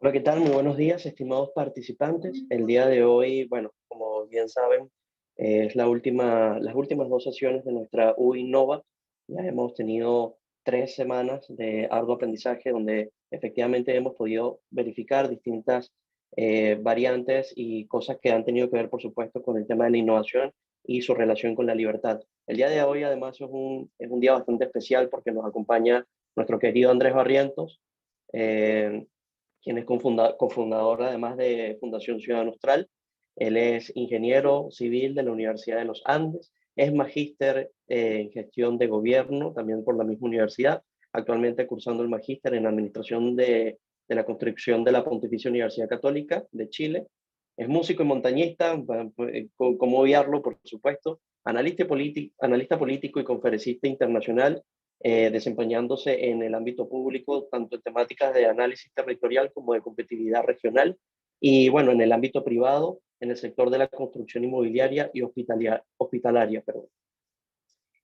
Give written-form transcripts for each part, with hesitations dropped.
Hola, ¿qué tal? Muy buenos días, estimados participantes. El día de hoy, bueno, como bien saben, es las últimas dos sesiones de nuestra U Innova. Ya hemos tenido 3 semanas de arduo aprendizaje donde efectivamente hemos podido verificar distintas variantes y cosas que han tenido que ver, por supuesto, con el tema de la innovación y su relación con la libertad. El día de hoy, además, es un día bastante especial porque nos acompaña nuestro querido Andrés Barrientos. eh, quien es cofundador además de Fundación Ciudad Austral. Él es ingeniero civil de la Universidad de los Andes, es magíster en gestión de gobierno, también por la misma universidad, actualmente cursando el magíster en administración de la construcción de la Pontificia Universidad Católica de Chile. Es músico y montañista, como obviarlo, por supuesto, analista político y conferencista internacional, desempeñándose en el ámbito público, tanto en temáticas de análisis territorial como de competitividad regional, y bueno, en el ámbito privado, en el sector de la construcción inmobiliaria y hospitalaria. Perdón.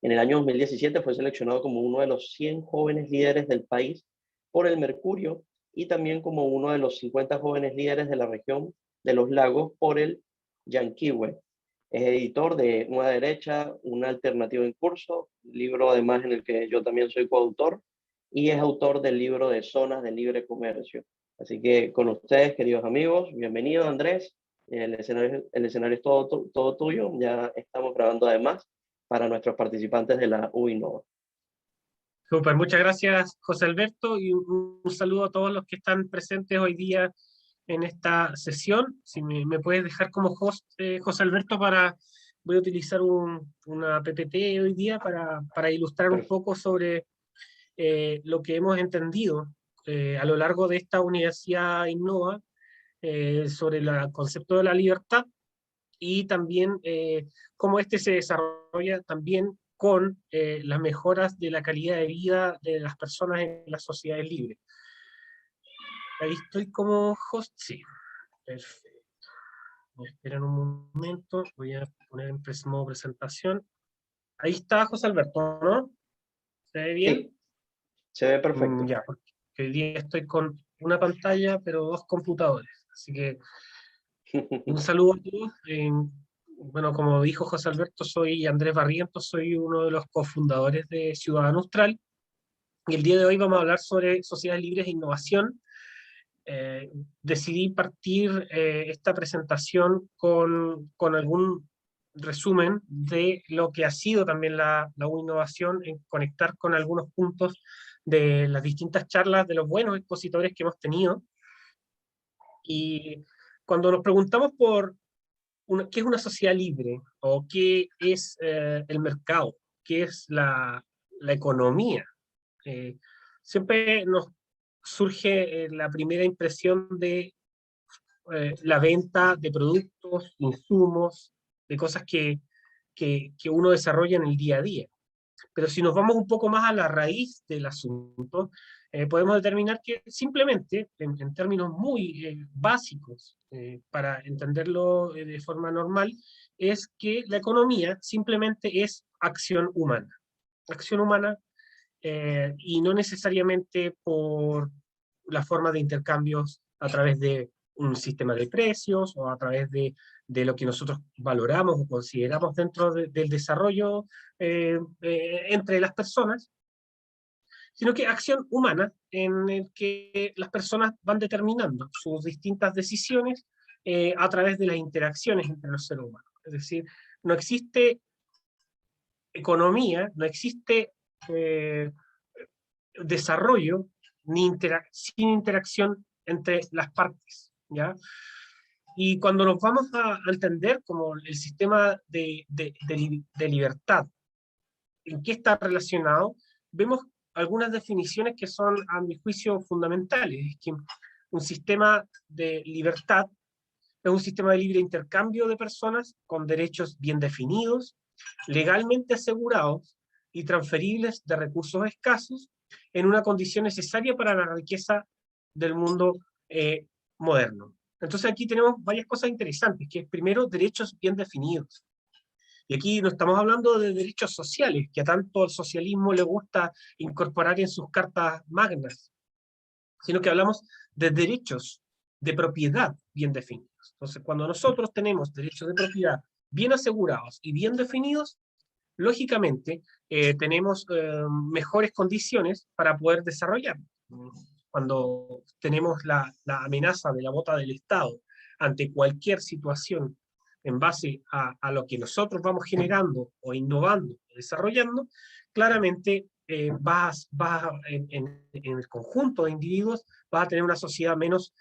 En el año 2017 fue seleccionado como uno de los 100 jóvenes líderes del país por el Mercurio y también como uno de los 50 jóvenes líderes de la región de los lagos por el Yanquihue. Es editor de Nueva Derecha, una alternativa en curso, libro además en el que yo también soy coautor, y es autor del libro de Zonas de Libre Comercio. Así que con ustedes, queridos amigos, bienvenido Andrés, el escenario es todo tuyo, ya estamos grabando además para nuestros participantes de la UINOVA. Súper, muchas gracias José Alberto y un saludo a todos los que están presentes hoy día en esta sesión. Si me puedes dejar como host, José Alberto, voy a utilizar una PPT hoy día para ilustrar un poco sobre lo que hemos entendido a lo largo de esta Universidad Innova sobre el concepto de la libertad y también cómo este se desarrolla también con las mejoras de la calidad de vida de las personas en las sociedades libres. Ahí estoy como host, sí. Perfecto. Esperen un momento, voy a poner en modo presentación. Ahí está José Alberto, ¿no? ¿Se ve bien? Sí, se ve perfecto. Ya, porque hoy día estoy con una pantalla, pero dos computadores. Así que un saludo a todos. Bueno, como dijo José Alberto, soy Andrés Barrientos, soy uno de los cofundadores de Ciudadano Austral. Y el día de hoy vamos a hablar sobre sociedades libres e innovación. Decidí partir esta presentación con algún resumen de lo que ha sido también la innovación, en conectar con algunos puntos de las distintas charlas de los buenos expositores que hemos tenido. Y cuando nos preguntamos por qué es una sociedad libre o qué es el mercado, qué es la economía, siempre nos surge la primera impresión de la venta de productos, insumos, de cosas que uno desarrolla en el día a día. Pero si nos vamos un poco más a la raíz del asunto, podemos determinar que simplemente, en términos muy básicos, para entenderlo de forma normal, es que la economía simplemente es acción humana. Acción humana y no necesariamente por la forma de intercambios a través de un sistema de precios o a través de lo que nosotros valoramos o consideramos dentro del desarrollo entre las personas, sino que acción humana en el que las personas van determinando sus distintas decisiones a través de las interacciones entre los seres humanos. Es decir, no existe economía, no existe desarrollo sin interacción entre las partes, ¿ya? Y cuando nos vamos a entender como el sistema de libertad, en qué está relacionado, vemos algunas definiciones que son, a mi juicio, fundamentales. Es que un sistema de libertad es un sistema de libre intercambio de personas con derechos bien definidos, legalmente asegurados y transferibles de recursos escasos en una condición necesaria para la riqueza del mundo moderno. Entonces aquí tenemos varias cosas interesantes, que es primero derechos bien definidos. Y aquí no estamos hablando de derechos sociales, que a tanto al socialismo le gusta incorporar en sus cartas magnas, sino que hablamos de derechos de propiedad bien definidos. Entonces, cuando nosotros tenemos derechos de propiedad bien asegurados y bien definidos, lógicamente tenemos mejores condiciones para poder desarrollar. Cuando tenemos la amenaza de la bota del Estado ante cualquier situación en base a lo que nosotros vamos generando o innovando o desarrollando, claramente en el conjunto de individuos vas a tener una sociedad menos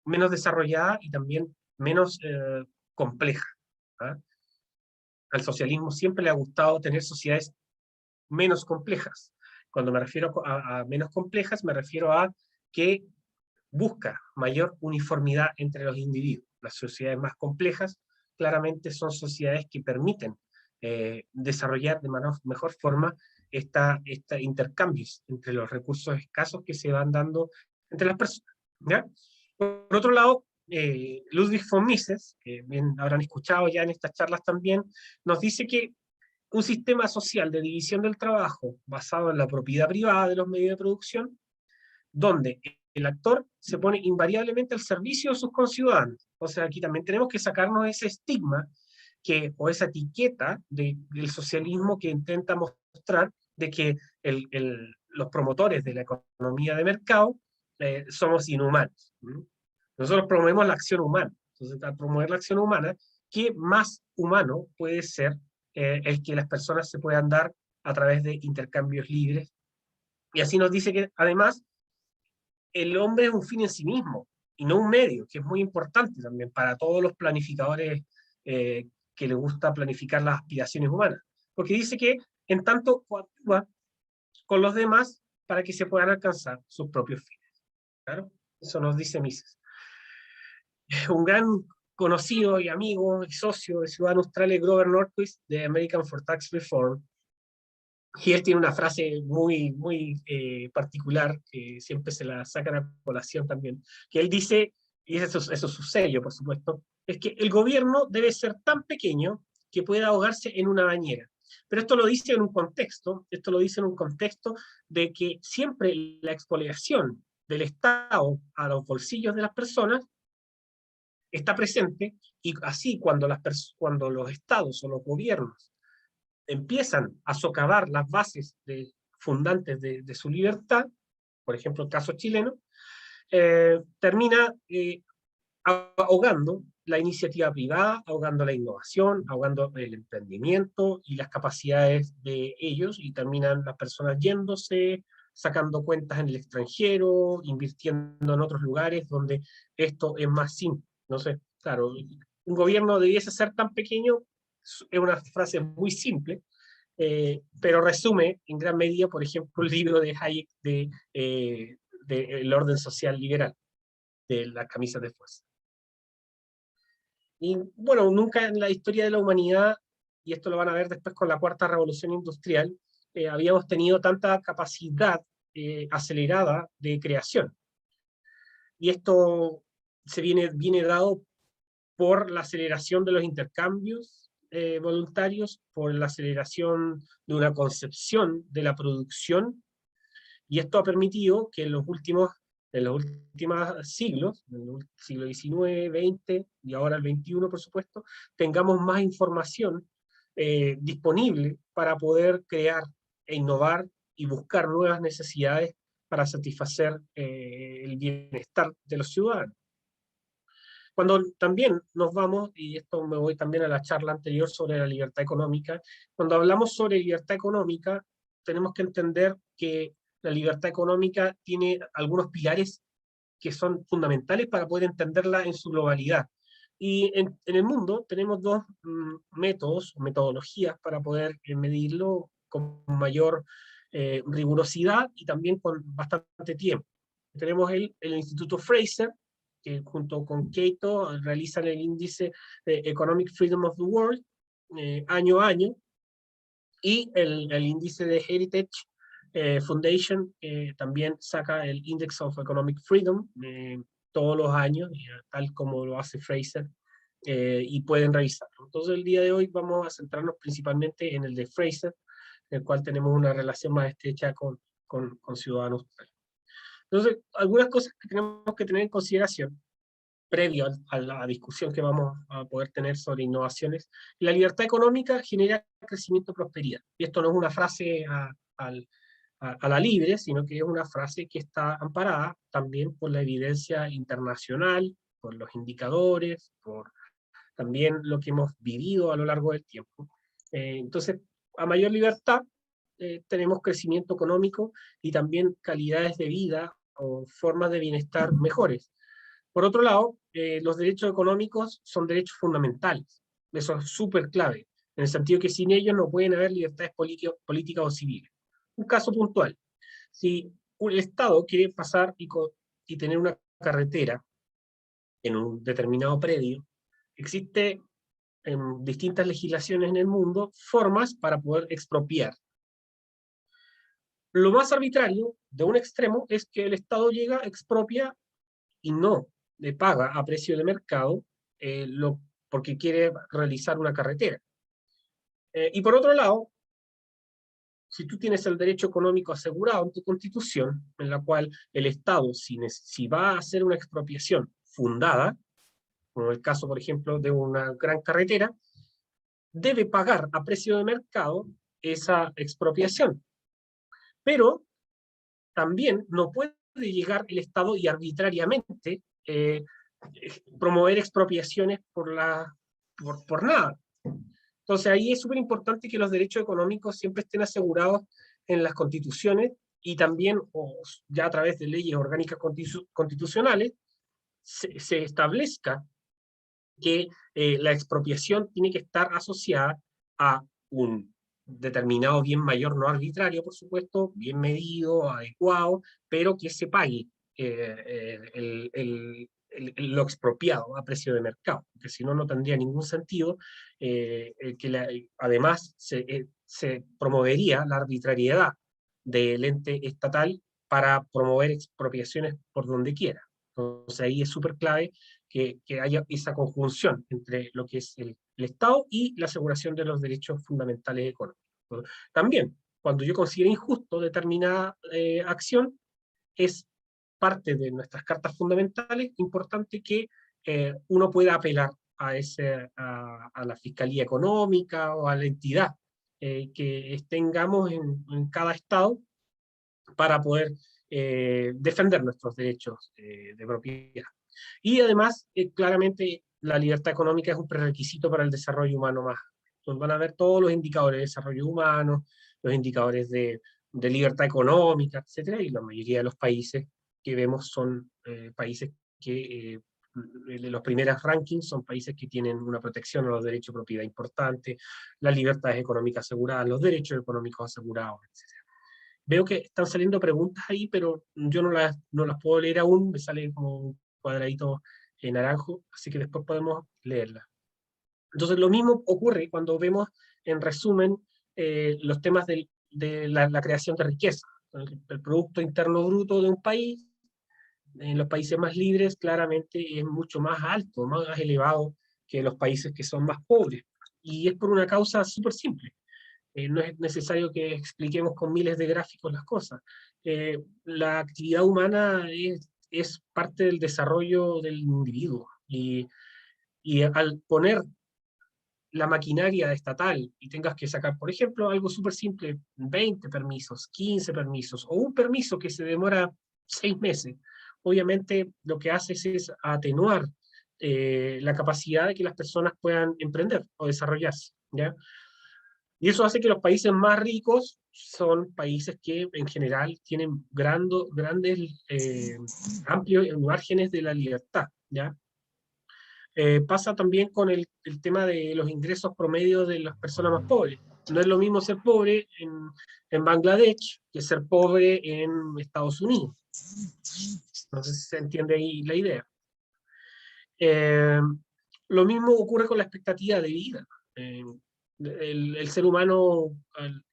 desarrollada y también menos compleja. ¿Ah? Al socialismo siempre le ha gustado tener sociedades menos complejas. Cuando me refiero a menos complejas, me refiero a que busca mayor uniformidad entre los individuos. Las sociedades más complejas claramente son sociedades que permiten desarrollar de mejor forma estos intercambios entre los recursos escasos que se van dando entre las personas. ¿Ya? Por otro lado, Ludwig von Mises, que bien habrán escuchado ya en estas charlas también, nos dice que un sistema social de división del trabajo basado en la propiedad privada de los medios de producción, donde el actor se pone invariablemente al servicio de sus conciudadanos. O sea, aquí también tenemos que sacarnos ese estigma o esa etiqueta del socialismo que intenta mostrar de que los promotores de la economía de mercado somos inhumanos. Nosotros promovemos la acción humana. Entonces, al promover la acción humana, ¿qué más humano puede ser el que las personas se puedan dar a través de intercambios libres? Y así nos dice que, además, el hombre es un fin en sí mismo, y no un medio, que es muy importante también para todos los planificadores que les gusta planificar las aspiraciones humanas. Porque dice que, en tanto, coactúa con los demás para que se puedan alcanzar sus propios fines. ¿Claro? Eso nos dice Mises. Un gran conocido y amigo y socio de Ciudadano Australia, Grover Norquist, de American for Tax Reform, y él tiene una frase muy particular, que siempre se la sacan a colación también, que él dice, y eso es su sello, por supuesto, es que el gobierno debe ser tan pequeño que pueda ahogarse en una bañera. Pero esto lo dice en un contexto de que siempre la expoliación del Estado a los bolsillos de las personas está presente, y así cuando los estados o los gobiernos empiezan a socavar las bases fundantes de su libertad, por ejemplo el caso chileno, termina ahogando la iniciativa privada, ahogando la innovación, ahogando el emprendimiento y las capacidades de ellos, y terminan las personas yéndose, sacando cuentas en el extranjero, invirtiendo en otros lugares donde esto es más simple. No sé, claro, un gobierno debiese ser tan pequeño, es una frase muy simple, pero resume en gran medida, por ejemplo, el libro de Hayek de El orden social liberal, de las camisas de fuerza. Y bueno, nunca en la historia de la humanidad, y esto lo van a ver después con la cuarta revolución industrial, habíamos tenido tanta capacidad acelerada de creación. Y esto viene dado por la aceleración de los intercambios voluntarios, por la aceleración de una concepción de la producción, y esto ha permitido que en los últimos siglos, en el siglo XIX, XX y ahora el XXI, por supuesto, tengamos más información disponible para poder crear e innovar y buscar nuevas necesidades para satisfacer el bienestar de los ciudadanos. Cuando también nos vamos, y esto me voy también a la charla anterior sobre la libertad económica, cuando hablamos sobre libertad económica, tenemos que entender que la libertad económica tiene algunos pilares que son fundamentales para poder entenderla en su globalidad. Y en el mundo tenemos dos métodos, metodologías para poder medirlo con mayor rigurosidad y también con bastante tiempo. Tenemos el Instituto Fraser, que junto con Cato realizan el índice de Economic Freedom of the World año a año, y el índice de Heritage Foundation también saca el Index of Economic Freedom todos los años, tal como lo hace Fraser, y pueden revisarlo. Entonces el día de hoy vamos a centrarnos principalmente en el de Fraser, en el cual tenemos una relación más estrecha con Ciudadanos. Entonces, algunas cosas que tenemos que tener en consideración previo a la discusión que vamos a poder tener sobre innovaciones. La libertad económica genera crecimiento y prosperidad. Y esto no es una frase a la libre, sino que es una frase que está amparada también por la evidencia internacional, por los indicadores, por también lo que hemos vivido a lo largo del tiempo. Entonces, a mayor libertad, tenemos crecimiento económico y también calidades de vida o formas de bienestar mejores. Por otro lado, los derechos económicos son derechos fundamentales. Eso es súper clave, en el sentido que sin ellos no pueden haber libertades políticas o civiles. Un caso puntual. Si el Estado quiere pasar y tener una carretera en un determinado predio, existe en distintas legislaciones en el mundo formas para poder expropiar. Lo más arbitrario de un extremo es que el Estado llega, expropia y no le paga a precio de mercado porque quiere realizar una carretera. Y por otro lado, si tú tienes el derecho económico asegurado en tu constitución, en la cual el Estado, si va a hacer una expropiación fundada, como el caso, por ejemplo, de una gran carretera, debe pagar a precio de mercado esa expropiación. Pero también no puede llegar el Estado y arbitrariamente promover expropiaciones por nada. Entonces ahí es súper importante que los derechos económicos siempre estén asegurados en las constituciones y también, o ya a través de leyes orgánicas constitucionales, se establezca que la expropiación tiene que estar asociada a un determinado bien mayor, no arbitrario, por supuesto, bien medido, adecuado, pero que se pague lo expropiado a precio de mercado, porque si no, no tendría ningún sentido además se promovería la arbitrariedad del ente estatal para promover expropiaciones por donde quiera. Entonces ahí es súper clave que haya esa conjunción entre lo que es el Estado y la aseguración de los derechos fundamentales económicos. También, cuando yo considero injusto determinada acción, es parte de nuestras cartas fundamentales, importante que uno pueda apelar a la Fiscalía Económica o a la entidad que tengamos en cada Estado para poder defender nuestros derechos de propiedad. Y además, claramente, la libertad económica es un prerequisito para el desarrollo humano más. Entonces van a ver todos los indicadores de desarrollo humano, los indicadores de libertad económica, etcétera, y la mayoría de los países que vemos son países que los primeros rankings son países que tienen una protección a los derechos de propiedad importante, las libertades económicas aseguradas, los derechos económicos asegurados, etcétera. Veo que están saliendo preguntas ahí, pero yo no las puedo leer aún, me sale como un cuadradito en naranjo, así que después podemos leerlas. Entonces lo mismo ocurre cuando vemos en resumen los temas de la creación de riqueza. El Producto Interno Bruto de un país, en los países más libres, claramente es mucho más alto, más elevado que los países que son más pobres. Y es por una causa súper simple. No es necesario que expliquemos con miles de gráficos las cosas. La actividad humana es parte del desarrollo del individuo y al poner la maquinaria estatal y tengas que sacar, por ejemplo, algo súper simple, 20 permisos, 15 permisos o un permiso que se demora 6 meses, obviamente lo que haces es atenuar la capacidad de que las personas puedan emprender o desarrollarse, ¿ya? Y eso hace que los países más ricos son países que en general tienen grandes, amplios márgenes de la libertad, ¿ya? Pasa también con el tema de los ingresos promedios de las personas más pobres. No es lo mismo ser pobre en Bangladesh que ser pobre en Estados Unidos. No sé si se entiende ahí la idea. Lo mismo ocurre con la expectativa de vida. El ser humano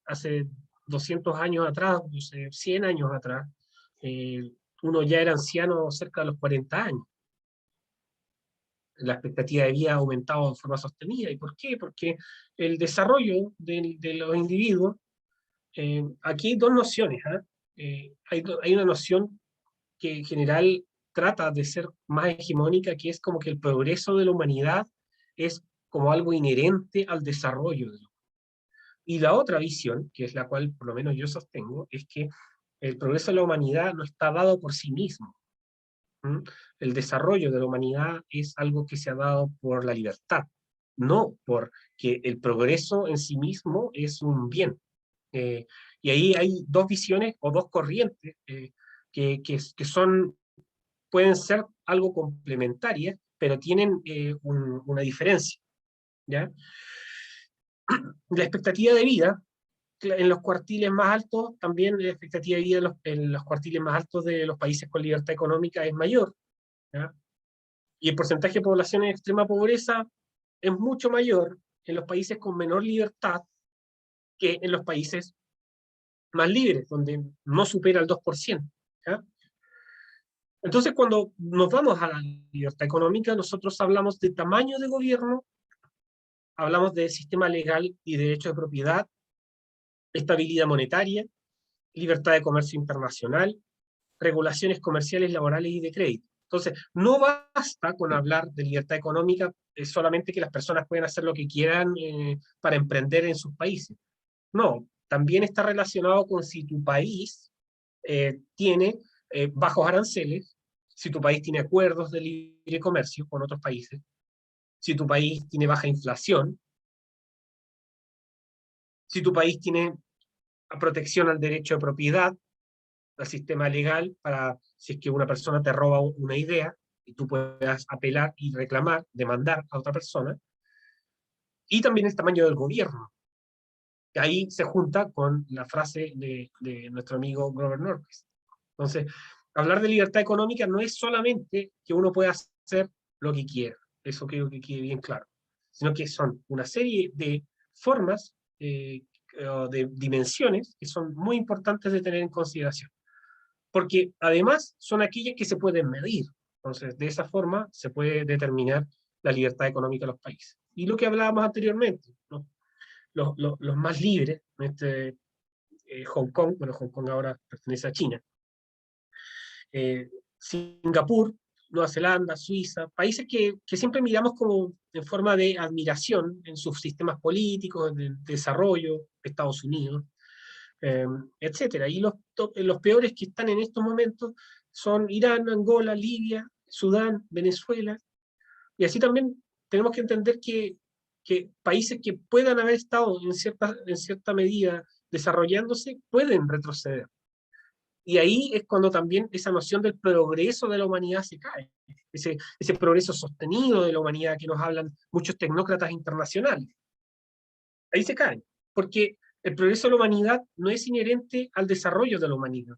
hace 200 años atrás, 100 años atrás, uno ya era anciano cerca de los 40 años. La expectativa de vida ha aumentado de forma sostenida. ¿Y por qué? Porque el desarrollo de los individuos, aquí hay dos nociones. Hay una noción que en general trata de ser más hegemónica, que es como que el progreso de la humanidad es como algo inherente al desarrollo de la humanidad. Y la otra visión, que es la cual por lo menos yo sostengo, es que el progreso de la humanidad no está dado por sí mismo. ¿Mm? El desarrollo de la humanidad es algo que se ha dado por la libertad, no porque el progreso en sí mismo es un bien. Y ahí hay dos visiones o dos corrientes que son, pueden ser algo complementarias, pero tienen una diferencia, ¿ya? La expectativa de vida en los cuartiles más altos, también la expectativa de vida en los cuartiles más altos de los países con libertad económica es mayor, ¿ya? Y el porcentaje de población en extrema pobreza es mucho mayor en los países con menor libertad que en los países más libres, donde no supera el 2%. ¿Ya? Entonces, cuando nos vamos a la libertad económica, nosotros hablamos de tamaño de gobierno, hablamos de sistema legal y derecho de propiedad, estabilidad monetaria, libertad de comercio internacional, regulaciones comerciales, laborales y de crédito. Entonces, no basta con hablar de libertad económica solamente que las personas pueden hacer lo que quieran para emprender en sus países. No, también está relacionado con si tu país tiene bajos aranceles, si tu país tiene acuerdos de libre comercio con otros países, si tu país tiene baja inflación, si tu país tiene protección al derecho de propiedad, al sistema legal, para si es que una persona te roba una idea y tú puedas apelar y reclamar, demandar a otra persona, y también el tamaño del gobierno. Que ahí se junta con la frase de nuestro amigo Grover Norquist. Entonces, hablar de libertad económica no es solamente que uno pueda hacer lo que quiera, eso creo que quede bien claro, sino que son una serie de formas o de dimensiones que son muy importantes de tener en consideración, porque además son aquellas que se pueden medir. Entonces, de esa forma se puede determinar la libertad económica de los países. Y lo que hablábamos anteriormente, ¿no? Los más libres, Hong Kong, bueno, Hong Kong ahora pertenece a China, Singapur, Nueva Zelanda, Suiza, países que siempre miramos como en forma de admiración en sus sistemas políticos, de desarrollo, Estados Unidos, etcétera. Y los peores que están en estos momentos son Irán, Angola, Libia, Sudán, Venezuela, y así también tenemos que entender que países que puedan haber estado en cierta medida desarrollándose pueden retroceder. Y ahí es cuando también esa noción del progreso de la humanidad se cae. Ese progreso sostenido de la humanidad que nos hablan muchos tecnócratas internacionales. Ahí se cae. Porque el progreso de la humanidad no es inherente al desarrollo de la humanidad.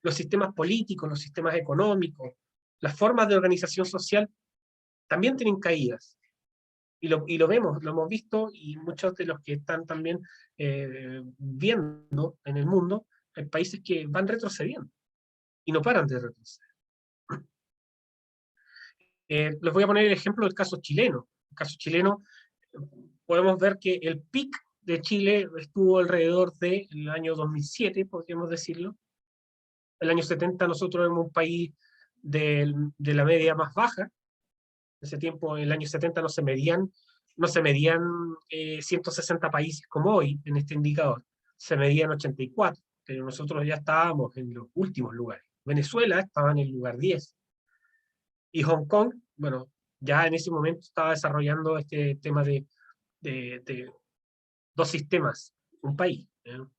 Los sistemas políticos, los sistemas económicos, las formas de organización social también tienen caídas. Y lo vemos, lo hemos visto, y muchos de los que están también viendo en el mundo, hay países que van retrocediendo y no paran de retroceder. Les voy a poner el ejemplo del caso chileno. El caso chileno, podemos ver que el pic de Chile estuvo alrededor del año 2007, podríamos decirlo. El año 70 nosotros éramos un país de la media más baja. En ese tiempo, en el año 70 no se medían 160 países como hoy en este indicador, se medían 84, pero nosotros ya estábamos en los últimos lugares. Venezuela estaba en el lugar 10. Y Hong Kong, bueno, ya en ese momento estaba desarrollando este tema de dos sistemas, un país,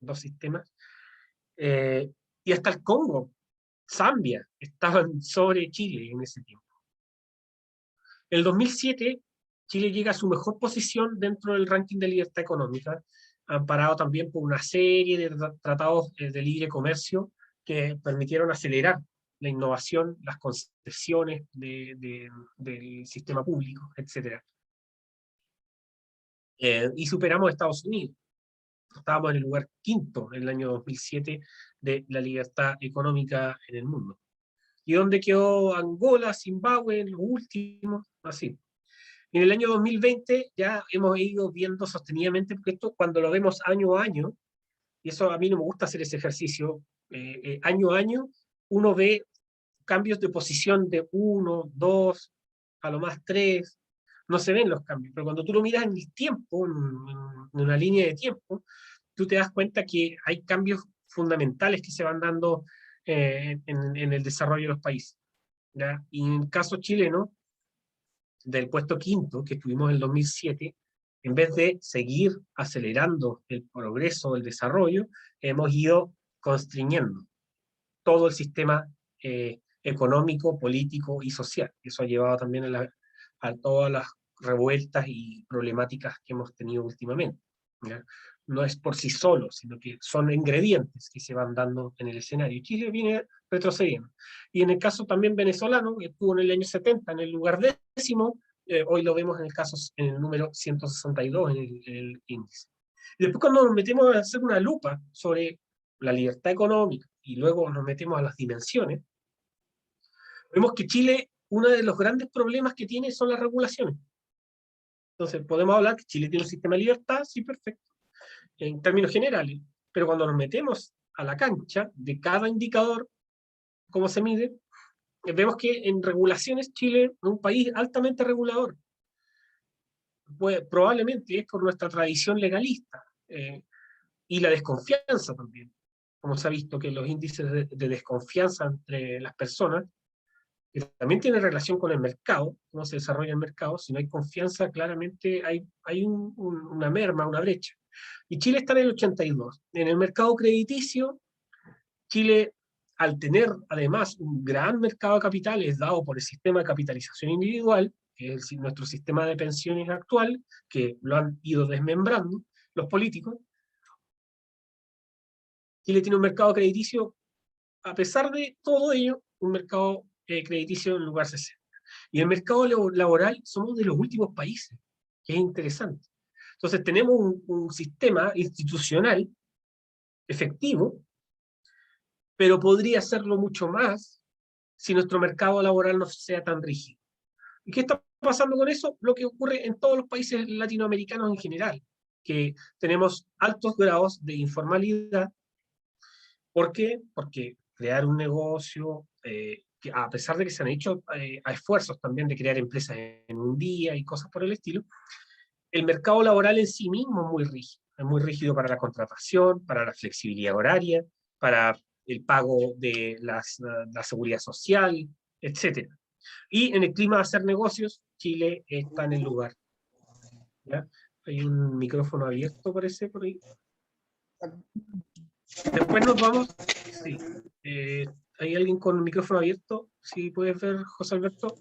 dos sistemas. Y hasta el Congo, Zambia, estaban sobre Chile en ese tiempo. En el 2007, Chile llega a su mejor posición dentro del ranking de libertad económica, amparado también por una serie de tratados de libre comercio que permitieron acelerar la innovación, las concesiones del sistema público, etc. Y superamos a Estados Unidos. Estábamos en el lugar quinto en el año 2007 de la libertad económica en el mundo. ¿Y dónde quedó Angola, Zimbabue, los últimos? Así. En el año 2020 ya hemos ido viendo sostenidamente, porque esto cuando lo vemos año a año, y eso a mí no me gusta hacer ese ejercicio, año a año, uno ve cambios de posición de 1, 2, a lo más 3, no se ven los cambios, pero cuando tú lo miras en el tiempo, en una línea de tiempo, tú te das cuenta que hay cambios fundamentales que se van dando en el desarrollo de los países, ¿ya? Y en el caso chileno, del puesto quinto que tuvimos en el 2007, en vez de seguir acelerando el progreso, el desarrollo, hemos ido constriñendo todo el sistema económico, político y social. Eso ha llevado también a todas las revueltas y problemáticas que hemos tenido últimamente, ¿ya? No es por sí solo, sino que son ingredientes que se van dando en el escenario. Chile viene retrocediendo. Y en el caso también venezolano, que estuvo en el año 70 en el lugar 10º, hoy lo vemos en el caso, en el número 162 en el índice. Y después cuando nos metemos a hacer una lupa sobre la libertad económica y luego nos metemos a las dimensiones, vemos que Chile, uno de los grandes problemas que tiene son las regulaciones. Entonces podemos hablar que Chile tiene un sistema de libertad, sí, perfecto, en términos generales, pero cuando nos metemos a la cancha de cada indicador, cómo se mide, vemos que en regulaciones Chile es un país altamente regulador. Pues, probablemente es por nuestra tradición legalista y la desconfianza también. Como se ha visto que los índices de desconfianza entre las personas, que también tiene relación con el mercado, cómo se desarrolla el mercado, si no hay confianza, claramente hay una merma, una brecha. Y Chile está en el 82. En el mercado crediticio, Chile, al tener además un gran mercado de capitales dado por el sistema de capitalización individual, que es nuestro sistema de pensiones actual, que lo han ido desmembrando los políticos, Chile tiene un mercado crediticio, a pesar de todo ello, un mercado crediticio en lugar 60. Y el mercado laboral somos de los últimos países, que es interesante. Entonces tenemos un sistema institucional efectivo, pero podría serlo mucho más si nuestro mercado laboral no sea tan rígido. ¿Y qué está pasando con eso? Lo que ocurre en todos los países latinoamericanos en general, que tenemos altos grados de informalidad. ¿Por qué? Porque crear un negocio, que a pesar de que se han hecho esfuerzos también de crear empresas en un día y cosas por el estilo, el mercado laboral en sí mismo es muy rígido para la contratación, para la flexibilidad horaria, para el pago de la seguridad social, etc. Y en el clima de hacer negocios, Chile está en el lugar, ¿ya? Hay un micrófono abierto, parece, por ahí. Después nos vamos. Sí. ¿Hay alguien con el micrófono abierto? Si puedes ver, José Alberto.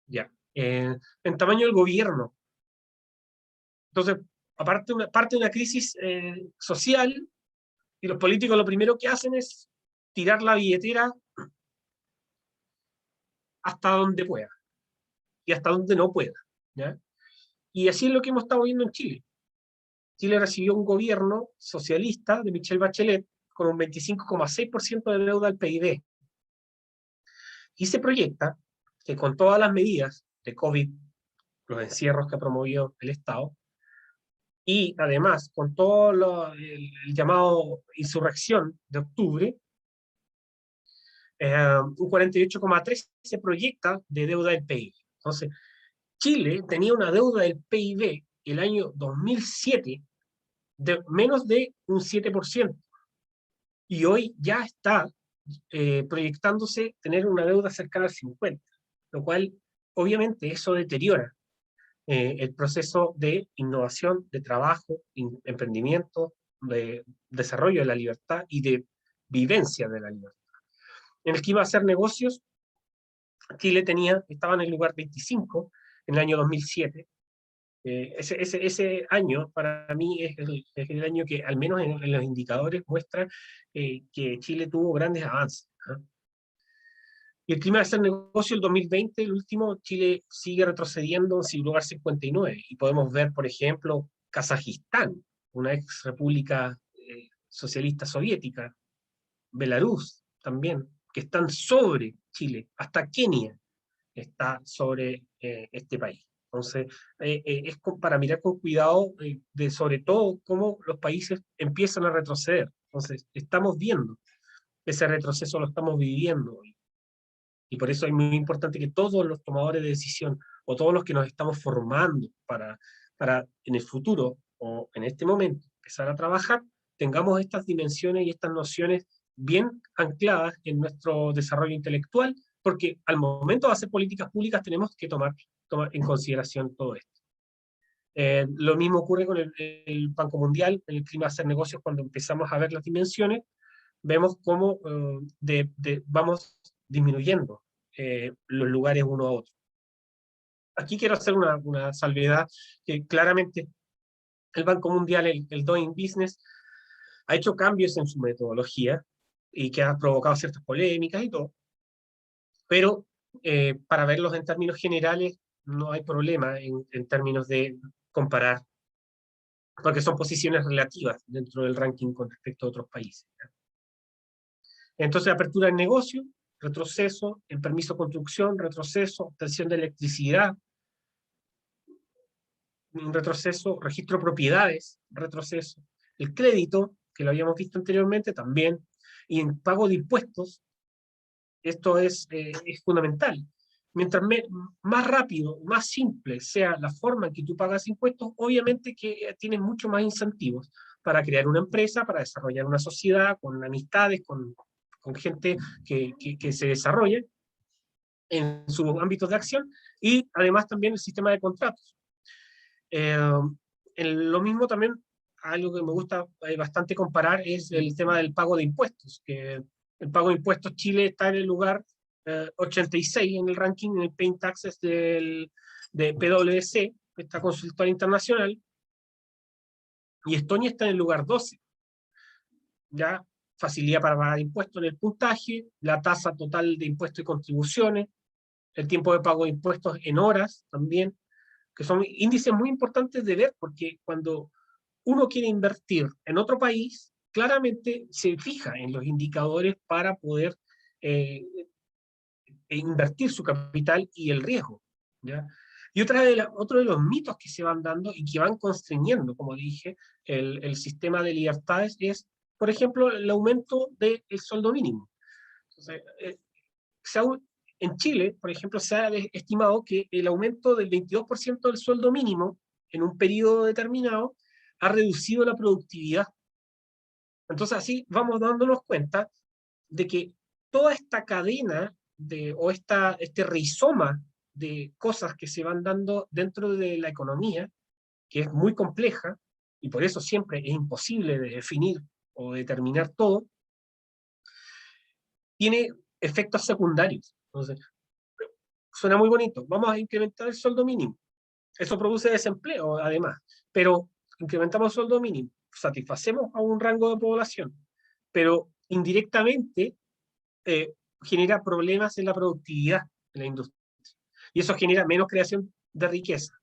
Ya. En tamaño del gobierno. Entonces, aparte parte de una crisis social, y los políticos lo primero que hacen es tirar la billetera hasta donde pueda y hasta donde no pueda, ¿ya? Y así es lo que hemos estado viendo en Chile. Chile recibió un gobierno socialista de Michelle Bachelet con un 25,6% de deuda al PIB. Y se proyecta que con todas las medidas de COVID, los encierros que ha promovido el Estado, y además con todo el llamado insurrección de octubre, un 48,3 se proyecta de deuda del PIB. Entonces, Chile tenía una deuda del PIB el año 2007 de menos de un 7%, y hoy ya está proyectándose tener una deuda cercana al 50%, lo cual obviamente eso deteriora el proceso de innovación, de trabajo, emprendimiento, de desarrollo de la libertad y de vivencia de la libertad. En el que iba a hacer negocios, Chile estaba en el lugar 25 en el año 2007. Ese año para mí es el año que al menos en los indicadores muestra que Chile tuvo grandes avances, ¿no? Y el clima de hacer negocio el 2020, el último, Chile sigue retrocediendo en lugar 59. Y podemos ver, por ejemplo, Kazajistán, una ex república socialista soviética, Belarus también, que están sobre Chile, hasta Kenia está sobre este país. Entonces, es para mirar con cuidado de sobre todo cómo los países empiezan a retroceder. Entonces, estamos viendo ese retroceso lo estamos viviendo hoy. Y por eso es muy importante que todos los tomadores de decisión, o todos los que nos estamos formando para en el futuro, o en este momento, empezar a trabajar, tengamos estas dimensiones y estas nociones bien ancladas en nuestro desarrollo intelectual, porque al momento de hacer políticas públicas tenemos que tomar en consideración todo esto. Lo mismo ocurre con el Banco Mundial, en el clima de hacer negocios, cuando empezamos a ver las dimensiones, vemos cómo vamos disminuyendo los lugares uno a otro. Aquí quiero hacer una salvedad, que claramente el Banco Mundial, el Doing Business, ha hecho cambios en su metodología y que ha provocado ciertas polémicas y todo, pero para verlos en términos generales no hay problema en términos de comparar, porque son posiciones relativas dentro del ranking con respecto a otros países. Entonces, apertura del negocio, retroceso, el permiso de construcción, retroceso, obtención de electricidad, un retroceso, registro de propiedades, retroceso, el crédito, que lo habíamos visto anteriormente también, y en pago de impuestos, esto es fundamental. Mientras más rápido, más simple sea la forma en que tú pagas impuestos, obviamente que tienes mucho más incentivos para crear una empresa, para desarrollar una sociedad, con amistades, con gente que se desarrolle en sus ámbitos de acción, y además también el sistema de contratos. Lo mismo también, algo que me gusta bastante comparar, es el tema del pago de impuestos, que el pago de impuestos, Chile está en el lugar 86 en el ranking, en el Paying Taxes de PwC, esta consultora internacional, y Estonia está en el lugar 12. Ya, facilidad para pagar impuestos en el puntaje, la tasa total de impuestos y contribuciones, el tiempo de pago de impuestos en horas también, que son índices muy importantes de ver, porque cuando uno quiere invertir en otro país, claramente se fija en los indicadores para poder invertir su capital y el riesgo, ¿ya? Y otro de los mitos que se van dando y que van constreñiendo, como dije, el sistema de libertades es, por ejemplo, el aumento del sueldo mínimo. Entonces, en Chile, por ejemplo, se ha estimado que el aumento del 22% del sueldo mínimo en un periodo determinado ha reducido la productividad. Entonces, así vamos dándonos cuenta de que toda esta cadena o este rizoma de cosas que se van dando dentro de la economía, que es muy compleja, y por eso siempre es imposible de definir o determinar todo, tiene efectos secundarios. Entonces, suena muy bonito, vamos a incrementar el sueldo mínimo. Eso produce desempleo, además, pero incrementamos el sueldo mínimo, satisfacemos a un rango de población, pero indirectamente genera problemas en la productividad de la industria. Y eso genera menos creación de riqueza.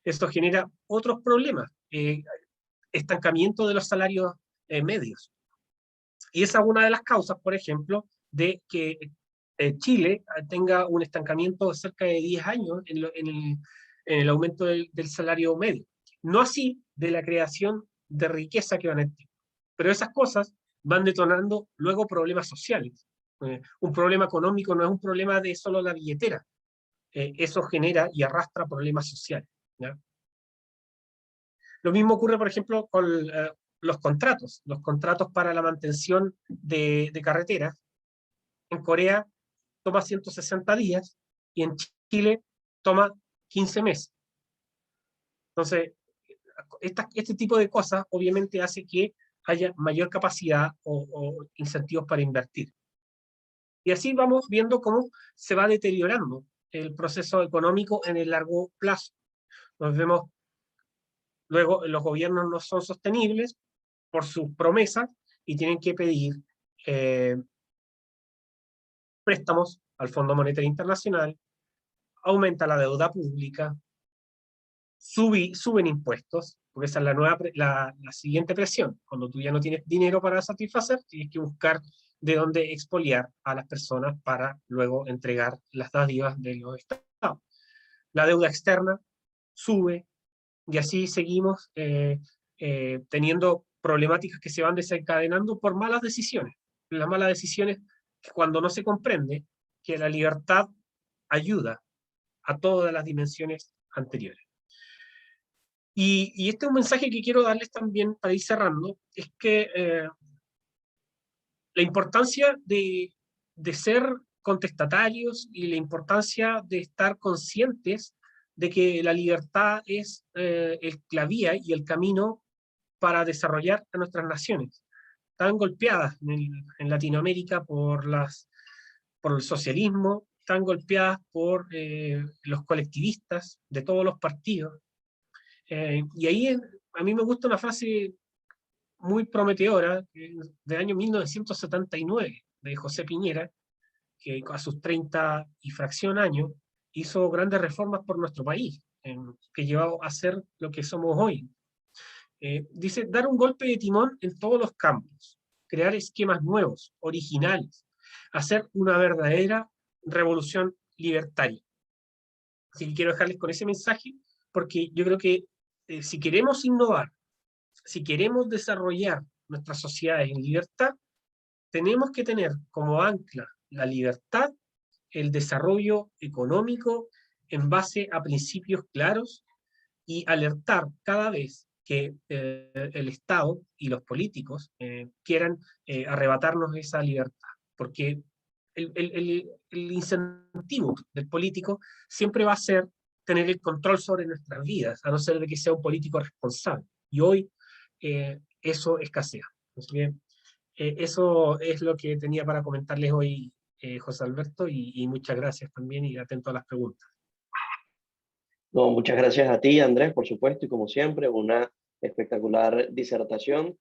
Esto genera otros problemas, estancamiento de los salarios medios. Y esa es una de las causas, por ejemplo, de que Chile tenga un estancamiento de cerca de 10 años en el aumento del salario medio. No así de la creación de riqueza que van a tener. Pero esas cosas van detonando luego problemas sociales. Un problema económico no es un problema de solo la billetera. Eso genera y arrastra problemas sociales, ¿ya? Lo mismo ocurre, por ejemplo, con los contratos para la mantención de carreteras. En Corea toma 160 días y en Chile toma 15 meses. Entonces, este tipo de cosas obviamente hace que haya mayor capacidad o incentivos para invertir. Y así vamos viendo cómo se va deteriorando el proceso económico en el largo plazo. Nos vemos, luego los gobiernos no son sostenibles por sus promesas y tienen que pedir préstamos al Fondo Monetario Internacional, aumenta la deuda pública, suben impuestos, porque esa es la siguiente presión. Cuando tú ya no tienes dinero para satisfacer, tienes que buscar de dónde expoliar a las personas para luego entregar las dádivas de los estados. La deuda externa sube, y así seguimos teniendo problemáticas que se van desencadenando por malas decisiones. la mala decisión es que cuando no se comprende que la libertad ayuda a todas las dimensiones anteriores. Y este es un mensaje que quiero darles también para ir cerrando, es que la importancia de ser contestatarios y la importancia de estar conscientes de que la libertad es la vía y el camino para desarrollar a nuestras naciones. Están golpeadas en Latinoamérica por el socialismo, están golpeadas por los colectivistas de todos los partidos. Y ahí a mí me gusta una frase muy prometedora del año 1979 de José Piñera, que a sus 30 y fracción años hizo grandes reformas por nuestro país, que llevó a ser lo que somos hoy. Dice, dar un golpe de timón en todos los campos, crear esquemas nuevos, originales, hacer una verdadera revolución libertaria. Así que quiero dejarles con ese mensaje, porque yo creo que si queremos innovar, si queremos desarrollar nuestras sociedades en libertad, tenemos que tener como ancla la libertad, el desarrollo económico en base a principios claros y alertar cada vez que el Estado y los políticos quieran arrebatarnos esa libertad. Porque el incentivo del político siempre va a ser tener el control sobre nuestras vidas, a no ser de que sea un político responsable. Y hoy eso escasea. Así que eso es lo que tenía para comentarles hoy, José Alberto, y muchas gracias también y atento a las preguntas. No, muchas gracias a ti, Andrés, por supuesto, y como siempre, una espectacular disertación.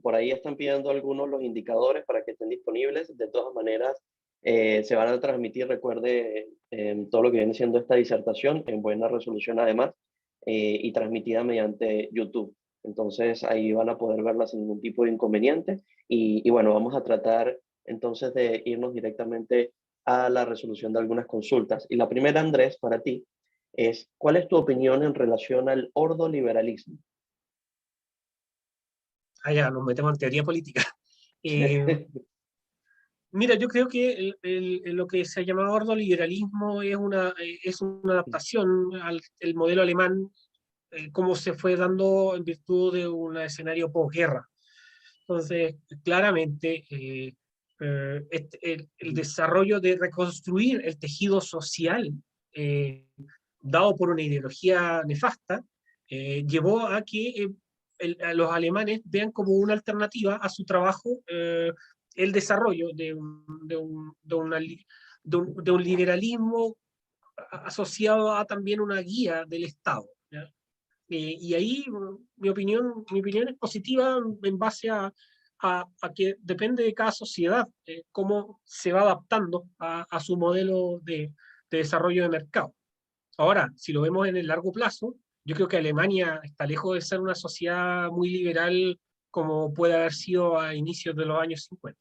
Por ahí están pidiendo algunos los indicadores para que estén disponibles. De todas maneras, se van a transmitir, recuerde, todo lo que viene siendo esta disertación en buena resolución además, y transmitida mediante YouTube. Entonces, ahí van a poder verla sin ningún tipo de inconveniente. Y bueno, vamos a tratar entonces de irnos directamente a la resolución de algunas consultas. Y la primera, Andrés, para ti es, ¿cuál es tu opinión en relación al ordoliberalismo? Ya, nos metemos en teoría política. Mira, yo creo que lo que se ha llamado ordoliberalismo es una adaptación al el modelo alemán, como se fue dando en virtud de un escenario posguerra. Entonces, claramente, el desarrollo de reconstruir el tejido social dado por una ideología nefasta, llevó a que a los alemanes vean como una alternativa a su trabajo el desarrollo de un liberalismo asociado a también una guía del Estado. ¿Ya? Y ahí mi opinión es positiva en base a que depende de cada sociedad cómo se va adaptando a su modelo de desarrollo de mercado. Ahora, si lo vemos en el largo plazo, yo creo que Alemania está lejos de ser una sociedad muy liberal como puede haber sido a inicios de los años 50.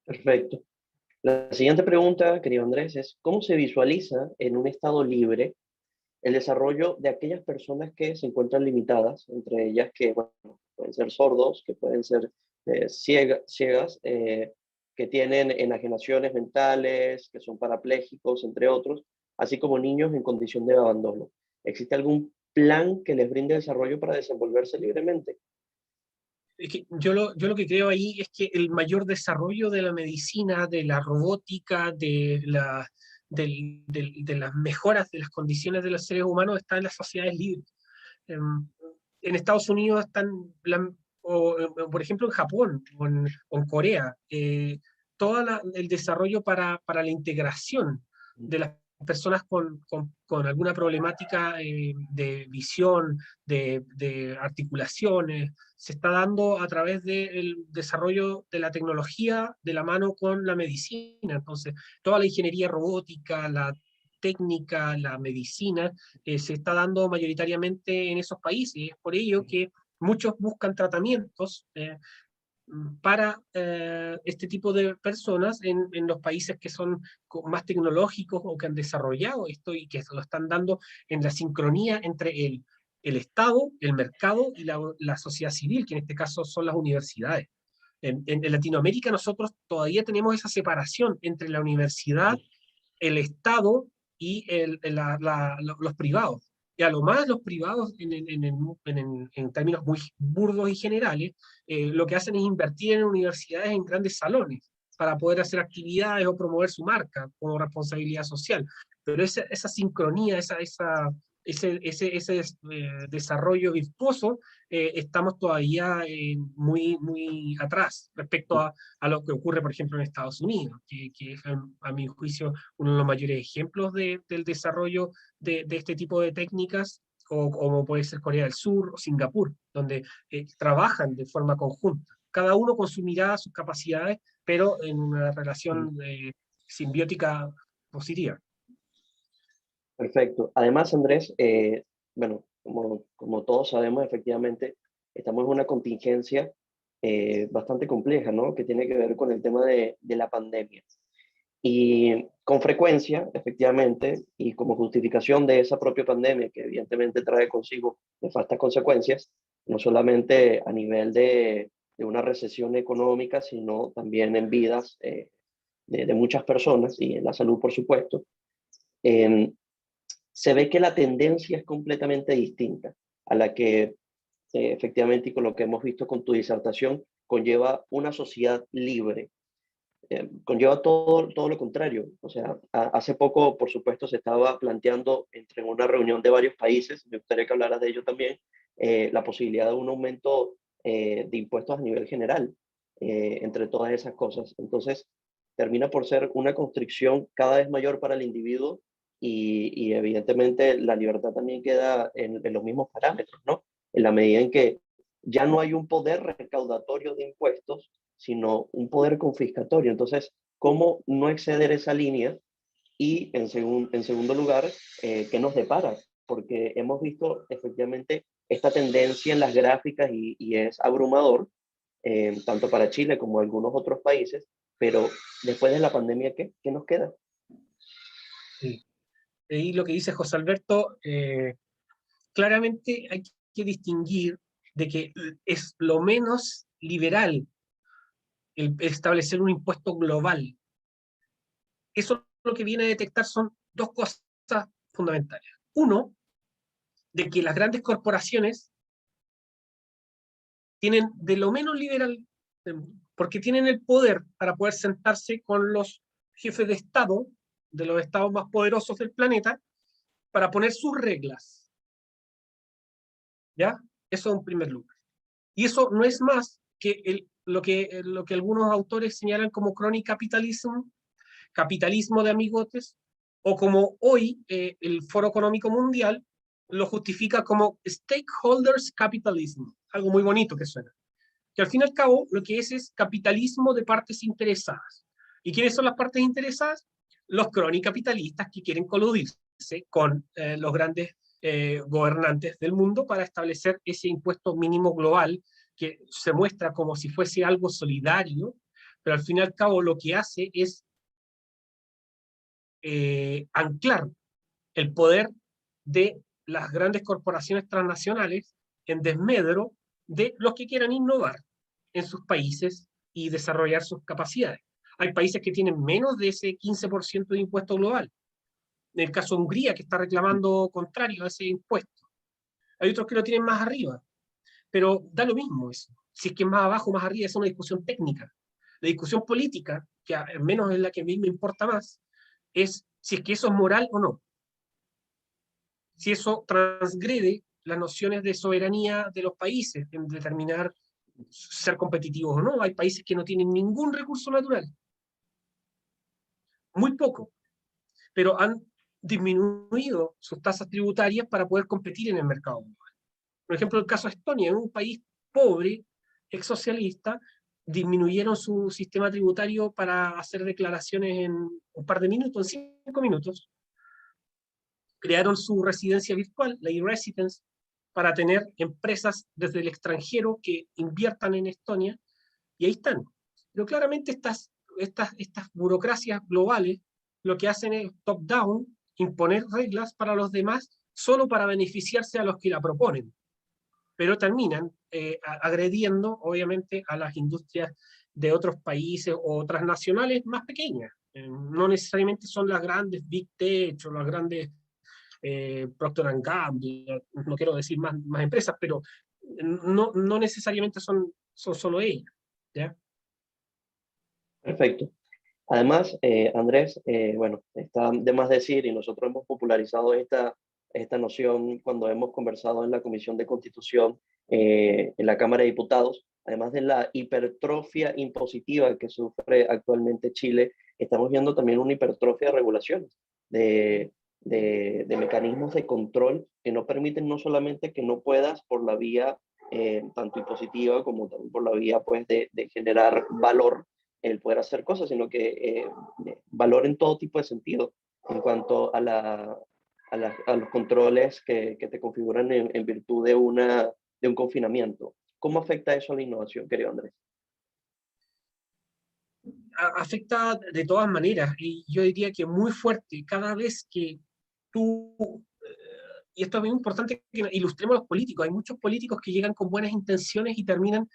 Perfecto. La siguiente pregunta, querido Andrés, es, ¿cómo se visualiza en un Estado libre el desarrollo de aquellas personas que se encuentran limitadas, entre ellas que bueno, pueden ser sordos, que pueden ser ciegas, que tienen enajenaciones mentales, que son parapléjicos, entre otros, así como niños en condición de abandono? ¿Existe algún plan que les brinde desarrollo para desenvolverse libremente? Es que yo lo que creo ahí es que el mayor desarrollo de la medicina, de la robótica, de las mejoras de las condiciones de los seres humanos está en las sociedades libres. En Estados Unidos están, por ejemplo en Japón o en Corea, todo el desarrollo para la integración de las personas con alguna problemática de visión, de articulaciones, se está dando a través del desarrollo de la tecnología de la mano con la medicina. Entonces, toda la ingeniería robótica, la técnica, la medicina, se está dando mayoritariamente en esos países. Es por ello que muchos buscan tratamientos para este tipo de personas en los países que son más tecnológicos o que han desarrollado esto y que se lo están dando en la sincronía entre el Estado, el mercado y la sociedad civil, que en este caso son las universidades. En Latinoamérica nosotros todavía tenemos esa separación entre la universidad, el Estado y los privados. Y a lo más los privados, en términos muy burdos y generales, lo que hacen es invertir en universidades en grandes salones para poder hacer actividades o promover su marca como responsabilidad social. Pero esa sincronía, ese desarrollo virtuoso, estamos todavía muy atrás respecto a lo que ocurre, por ejemplo, en Estados Unidos, que es, a mi juicio, uno de los mayores ejemplos del desarrollo de este tipo de técnicas, o como puede ser Corea del Sur o Singapur, donde trabajan de forma conjunta, cada uno con su mirada, sus capacidades, pero en una relación simbiótica positiva. Perfecto. Además, Andrés, bueno, como todos sabemos, efectivamente, estamos en una contingencia bastante compleja, ¿no? Que tiene que ver con el tema de la pandemia. Y con frecuencia, efectivamente, y como justificación de esa propia pandemia, que evidentemente trae consigo nefastas consecuencias, no solamente a nivel de una recesión económica, sino también en vidas de muchas personas y en la salud, por supuesto, eh, se ve que la tendencia es completamente distinta a la que efectivamente, y con lo que hemos visto con tu disertación, conlleva una sociedad libre. Conlleva todo lo contrario. O sea, hace poco, por supuesto, se estaba planteando entre una reunión de varios países, me gustaría que hablaras de ello también, la posibilidad de un aumento de impuestos a nivel general, entre todas esas cosas. Entonces, termina por ser una constricción cada vez mayor para el individuo y evidentemente la libertad también queda en los mismos parámetros, ¿no? En la medida en que ya no hay un poder recaudatorio de impuestos, sino un poder confiscatorio. Entonces, ¿cómo no exceder esa línea? Y en segundo lugar, ¿qué nos depara? Porque hemos visto efectivamente esta tendencia en las gráficas y es abrumador, tanto para Chile como algunos otros países, pero después de la pandemia, ¿qué nos queda? Sí. Y lo que dice José Alberto, claramente hay que distinguir de que es lo menos liberal el establecer un impuesto global. Eso lo que viene a detectar son dos cosas fundamentales. Uno, de que las grandes corporaciones tienen de lo menos liberal, porque tienen el poder para poder sentarse con los jefes de Estado, de los estados más poderosos del planeta, para poner sus reglas. ¿Ya? Eso en primer lugar. Y eso no es más que lo que algunos autores señalan como crony capitalism, capitalismo de amigotes, o como hoy el Foro Económico Mundial lo justifica como stakeholders capitalism, algo muy bonito que suena. Que al fin y al cabo lo que es capitalismo de partes interesadas. ¿Y quiénes son las partes interesadas? Los cronicapitalistas que quieren coludirse con los grandes gobernantes del mundo para establecer ese impuesto mínimo global que se muestra como si fuese algo solidario, pero al fin y al cabo lo que hace es anclar el poder de las grandes corporaciones transnacionales en desmedro de los que quieran innovar en sus países y desarrollar sus capacidades. Hay países que tienen menos de ese 15% de impuesto global. En el caso de Hungría, que está reclamando contrario a ese impuesto. Hay otros que lo tienen más arriba. Pero da lo mismo eso. Si es que más abajo, más arriba, es una discusión técnica. La discusión política, que al menos es la que a mí me importa más, es si es que eso es moral o no. Si eso transgrede las nociones de soberanía de los países en determinar ser competitivos o no. Hay países que no tienen ningún recurso natural, muy poco, pero han disminuido sus tasas tributarias para poder competir en el mercado global. Por ejemplo, el caso de Estonia, en un país pobre, ex socialista, disminuyeron su sistema tributario para hacer declaraciones en un par de minutos, en 5 minutos. Crearon su residencia virtual, la e-residence, para tener empresas desde el extranjero que inviertan en Estonia, y ahí están. Pero claramente estas burocracias globales lo que hacen es top-down, imponer reglas para los demás solo para beneficiarse a los que la proponen. pero terminan agrediendo, obviamente, a las industrias de otros países o otras nacionales más pequeñas. No necesariamente son las grandes Big Tech o las grandes Procter & Gamble, no quiero decir más empresas, pero no necesariamente son solo ellas, ¿ya? Perfecto. Además, Andrés, bueno, está de más decir, y nosotros hemos popularizado esta noción cuando hemos conversado en la Comisión de Constitución, en la Cámara de Diputados, además de la hipertrofia impositiva que sufre actualmente Chile, estamos viendo también una hipertrofia de regulaciones, de mecanismos de control que no permiten no solamente que no puedas por la vía tanto impositiva como también por la vía pues, de generar valor, el poder hacer cosas, sino que valor en todo tipo de sentido en cuanto a los controles que te configuran en virtud de un confinamiento. ¿Cómo afecta eso a la innovación, querido Andrés? Afecta de todas maneras, y yo diría que muy fuerte, cada vez que tú, y esto es muy importante que ilustremos a los políticos, hay muchos políticos que llegan con buenas intenciones y terminan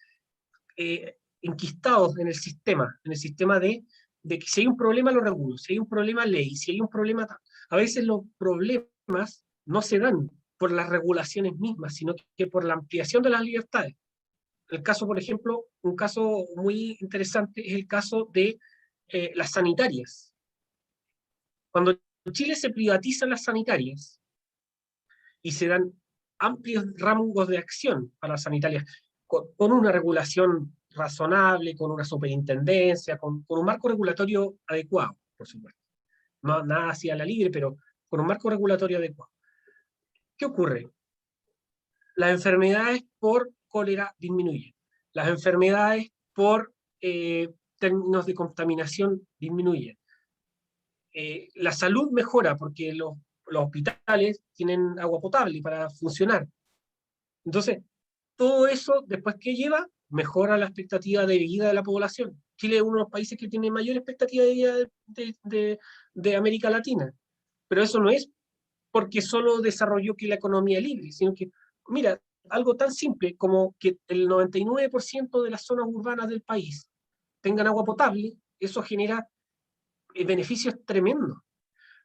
enquistados en el sistema de que si hay un problema lo regulo, si hay un problema ley, si hay un problema... A veces los problemas no se dan por las regulaciones mismas, sino que por la ampliación de las libertades. El caso, por ejemplo, un caso muy interesante es el caso de las sanitarias. Cuando en Chile se privatizan las sanitarias y se dan amplios rangos de acción para las sanitarias, con una regulación razonable, con una superintendencia, con un marco regulatorio adecuado, por supuesto. No, nada hacia la libre, pero con un marco regulatorio adecuado. ¿Qué ocurre? Las enfermedades por cólera disminuyen. Las enfermedades por términos de contaminación disminuyen. La salud mejora porque los hospitales tienen agua potable para funcionar. Entonces, todo eso, después que lleva, mejora la expectativa de vida de la población. Chile es uno de los países que tiene mayor expectativa de vida de América Latina. Pero eso no es porque solo desarrolló que la economía libre, sino que, mira, algo tan simple como que el 99% de las zonas urbanas del país tengan agua potable, eso genera beneficios tremendos.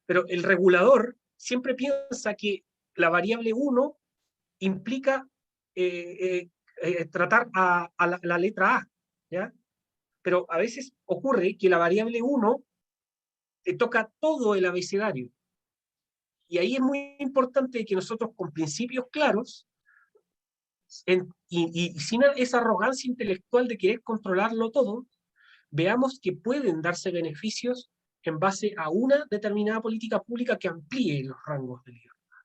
Pero el regulador siempre piensa que la variable 1 implica tratar a la letra A, ¿ya? Pero a veces ocurre que la variable 1 toca todo el abecedario. Y ahí es muy importante que nosotros con principios claros y sin esa arrogancia intelectual de querer controlarlo todo, veamos que pueden darse beneficios en base a una determinada política pública que amplíe los rangos de libertad.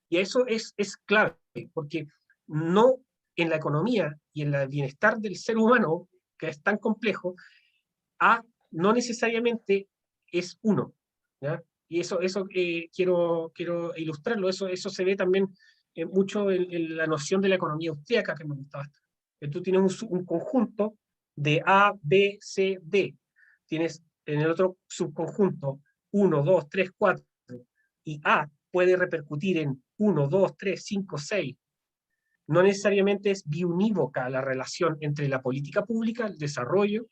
Y eso es clave, porque no en la economía y en el bienestar del ser humano, que es tan complejo, no necesariamente es uno, ¿ya? Y eso quiero ilustrarlo, eso se ve también mucho en la noción de la economía austríaca que me gustaba. Que tú tienes un conjunto de A, B, C, D. Tienes en el otro subconjunto 1, 2, 3, 4, y A puede repercutir en 1, 2, 3, 5, 6. No necesariamente es biunívoca la relación entre la política pública, el desarrollo,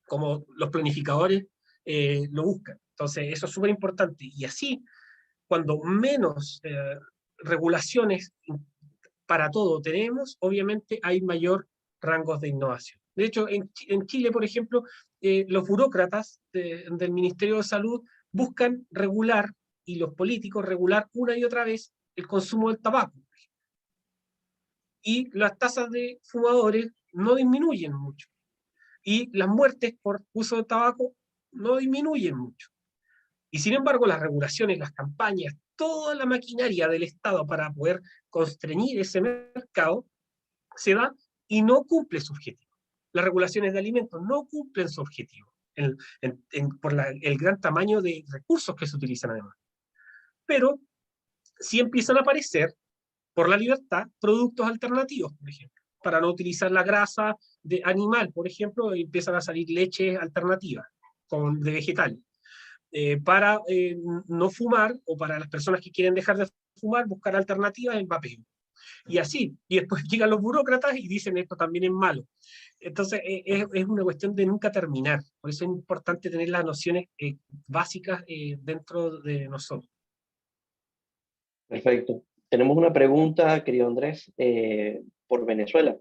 como los planificadores lo buscan. Entonces, eso es súper importante. Y así, cuando menos regulaciones para todo tenemos, obviamente hay mayor rangos de innovación. De hecho, en Chile, por ejemplo, los burócratas del Ministerio de Salud buscan regular, y los políticos regular una y otra vez el consumo del tabaco. Y las tasas de fumadores no disminuyen mucho. Y las muertes por uso de tabaco no disminuyen mucho. Y sin embargo, las regulaciones, las campañas, toda la maquinaria del Estado para poder constreñir ese mercado se da y no cumple su objetivo. Las regulaciones de alimentos no cumplen su objetivo por el gran tamaño de recursos que se utilizan además. Pero sí empiezan a aparecer, por la libertad, productos alternativos, por ejemplo. Para no utilizar la grasa de animal, por ejemplo, empiezan a salir leches alternativas de vegetales. Para no fumar, o para las personas que quieren dejar de fumar, buscar alternativas en vapeo. Y así, y después llegan los burócratas y dicen esto también es malo. Entonces, es una cuestión de nunca terminar. Por eso es importante tener las nociones básicas dentro de nosotros. Perfecto. Tenemos una pregunta, querido Andrés, por Venezuela.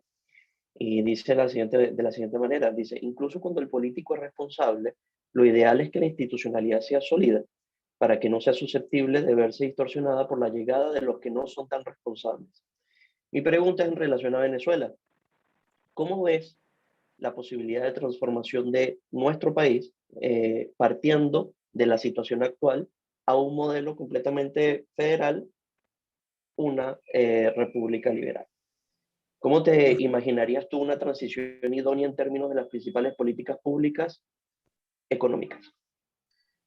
Y dice de la siguiente manera, dice, incluso cuando el político es responsable, lo ideal es que la institucionalidad sea sólida para que no sea susceptible de verse distorsionada por la llegada de los que no son tan responsables. Mi pregunta es en relación a Venezuela. ¿Cómo ves la posibilidad de transformación de nuestro país partiendo de la situación actual a un modelo completamente federal, una república liberal? ¿Cómo te imaginarías tú una transición idónea en términos de las principales políticas públicas económicas?